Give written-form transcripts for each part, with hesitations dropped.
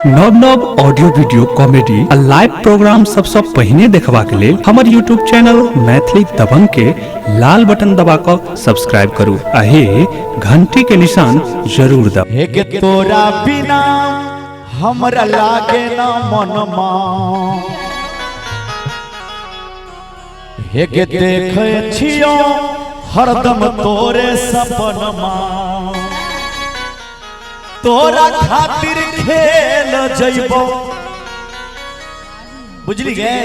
नव नव audio video comedy आ live programme सबसे पहले देखबा के लिए हमर यूट्यूब चैनल मैथिली दबंग के लाल बटन दबाकर सब्सक्राइब करू आ हे घंटी के निशान जरूर दबाऊ। हे के तोरा बिना हमरा लागे ना मनमा, हे के देखे छियो हरदम तोरे सपनमा, तोरा खातिर खेल जइबो बुझली गे,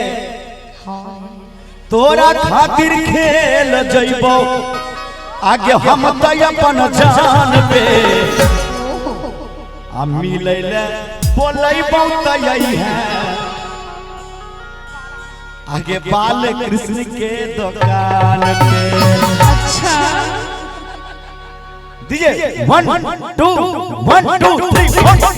तोरा खातिर खेल जइबो आगे हम त अपन जान पे आ मिलै ले बोलैबो त यही है आगे बाल कृष्ण के दुकान पे। अच्छा डीजे 1 2 1 2 3 4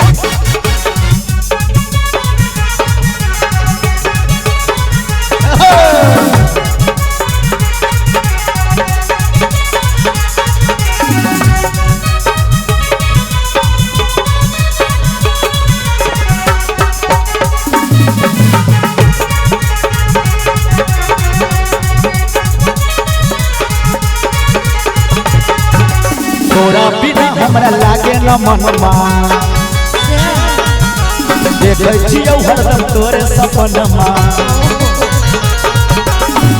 तोरा बिना हमरा लागे न मनमा, देखै छियौ हरदम तोरे सपनमा,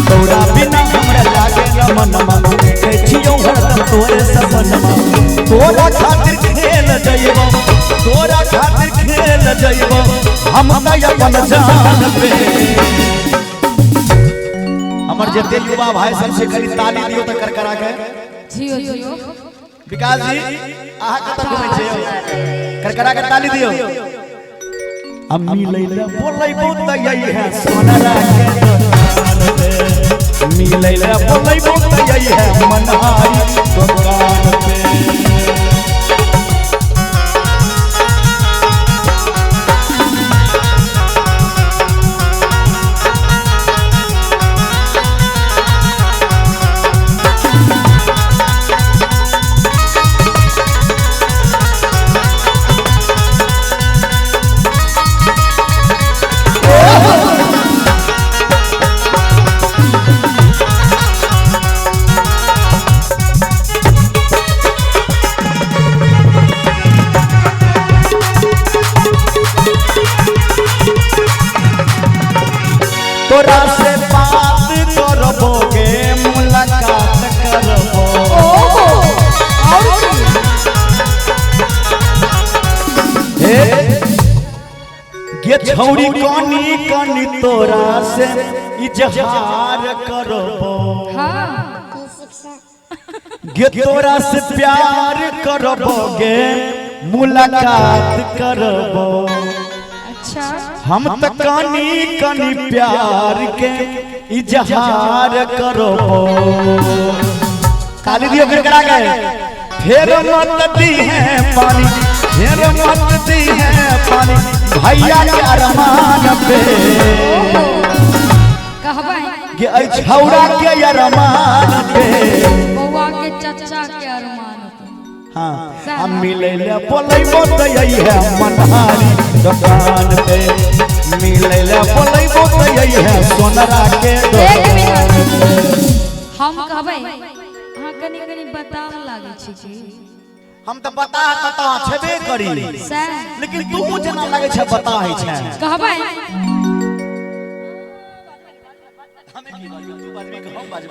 तोरा बिना हमरा लागे न मनमा, देखै छियौ हरदम तोरे सपनमा, तोरा खातिर खेल जइबो, तोरा खातिर खेल जइबो हम त अपन जान पे। हमर जते युवा भाई सब से खाली ताली दियो त करकरा के जियो जियो विकास जी आहा कत घुमै छै करकरा के ताली दियो। अम्मी लैला बोलैबो त यही है सोनरा के दुकान पे, मिलैला बोलैबो त यही है मनहारी दुकान पे। तोरा से बात करबोगे मुलाकात करबो, हे गे छौरी कनी कनी तोरा से इजहार करबो, गे तोरा से प्यार करबोगे मुलाकात करबो। अच्छा हम त कनी कनी प्यार के इजहार करो, ताली दियो करकरा के। फेर मत दी है पानी, फेर मत दी है पानी भैया के अरमान पे, कहबै के ऐ छौड़ा के अरमान पे, बौआ के चचा के अरमान पे। हाँ हम मिले ले बोलैबो त यही है मनहारी दुकान पे, मिले ले बोलैबो त यही है सोनरा के दुकान पे। हम कहबै अहाँ कनी कनी बताव लागे छी जी, हम त बता तता छबे करी सर लेकिन तू जना लागे छ बता है छ कहबै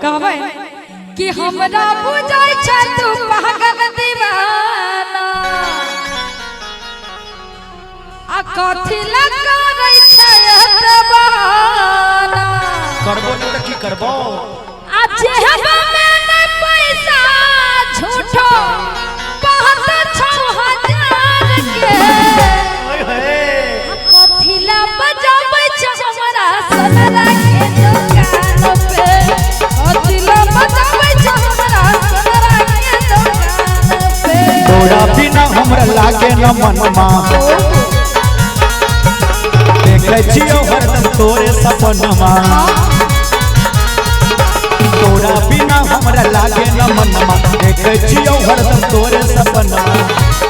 कहबै कि हमरा बुझाय छ तू पागल दीवाना, आ कथि लगा रही छ एत बहाना, करबो त की करबो आ जेहबा में न पैसा झूठो बहुत छौ हजार के, ओए होए कथि ला बजाबै छ हमरा सोनरा के दुकान पे, कथि ला बजाबै छ हमरा सोनरा के दुकान पे। तोरा बिना हमरा लागे न मनमा, देखै छियौ हरदम तोरे सपनमा, तोरा बिना हमरा लागे न मनमा देखे जियो हरदम तोरे सपना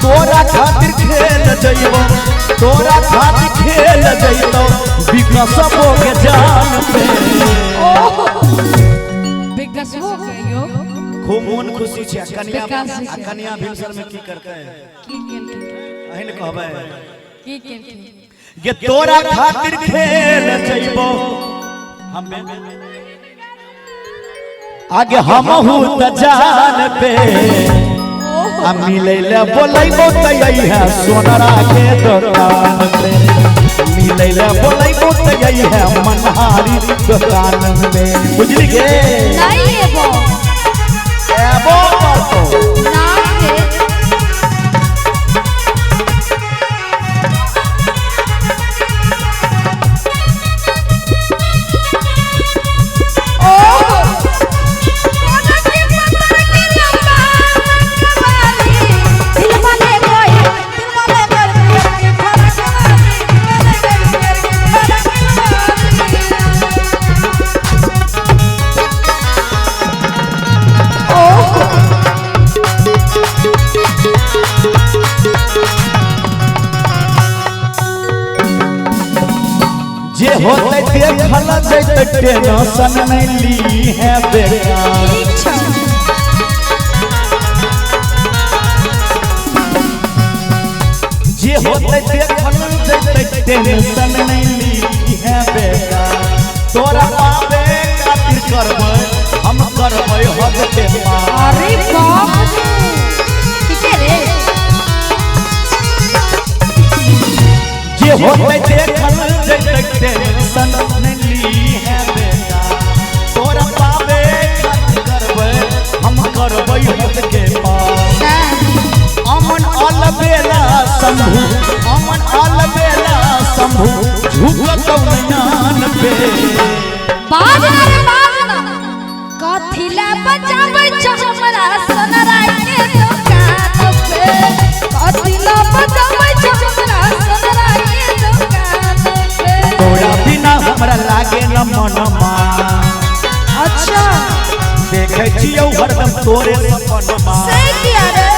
तोरा खातिर खेल जइबो तोरा खातिर खेल जइतो विकसबो के जान पे विकसबो के यो खूब मन खुशी छे कन्या भिनसर में की करते हैं की केल अहिन कहबे की ये तोरा खातिर खेल जइबो हमें आगे हमहू त जान पे आ मिले ले बोलैबो त यही है सोनरा के दुकान पे मिले ले बोलैबो त यही है मनहारी दुकान में बुझली गे नहीं एबो तो नाम के जे होते देखल जैते टेंशन नहीं ली है बेटा जे होते देखल जैते टेंशन नहीं ली है बेटा तोरा पावे खातिर करबै हम करबै हद के पार अरे बाप रे ठीक रे जे होते देखल जैते टेंशन नहीं ली है बेटा तोरा पावे खातिर करबै हम करबै हद के पार अमन अलबेला शंभु अमन अलबेला शंभु झुकतौ नयन पे बाजना रे बाजना कथिला बजाबै छ हमरा सोनरा के दुकान पे कथिला बजाबै छ हमरा सोनरा के दुकान पे तोरा बिना हमरा लागे न मनमा अच्छा देखे छियौ हरदम तोरे सपनमा से किया रे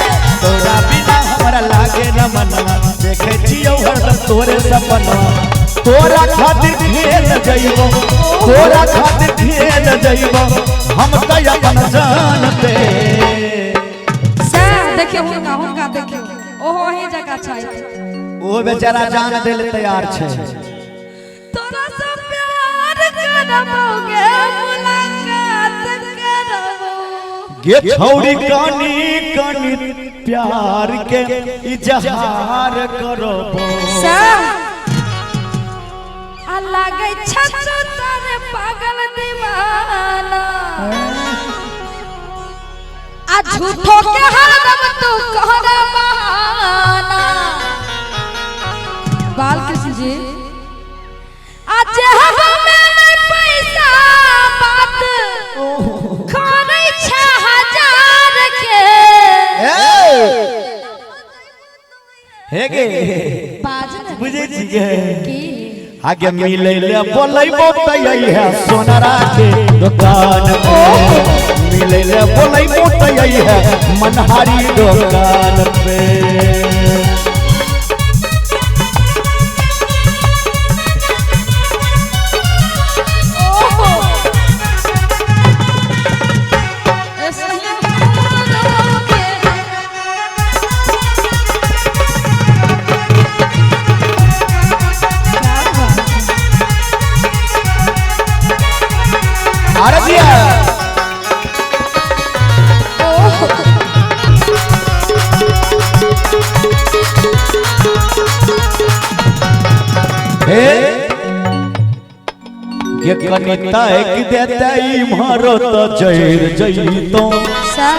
तोरा बिना हमरा लागे न मनमा देखे छियौ हरदम तोरे सपनमा तोरा खातिर खेल जइबो तोरा खातिर खेल जइबो हम त अपन जान पे सा देखियो हुनका देखियो ओहो हे जगह छै ओ बेचारा जान देले तैयार छे तोरा से प्यार करबोगे मुलाकात करबो गे छौरी कानी कानी प्यार के इजहार करबो सा आ लागे छछु तारे पागल दीवाना आ झूठो के हरदम तू कहना बहाना बालकृष्ण जी आज हम में नहीं पैसा बात खाने 6000 के हे गे बाजन बुझे छिगे की आगे मिले ले बोलैबो त यही है सोनरा के दुकान पे मिले ले बोलैबो त यही है मनहारी दुकान पे ओहो ऐसा ही अरे दिया हे के कनिता एक देता ई मारो त जैर जइतो सा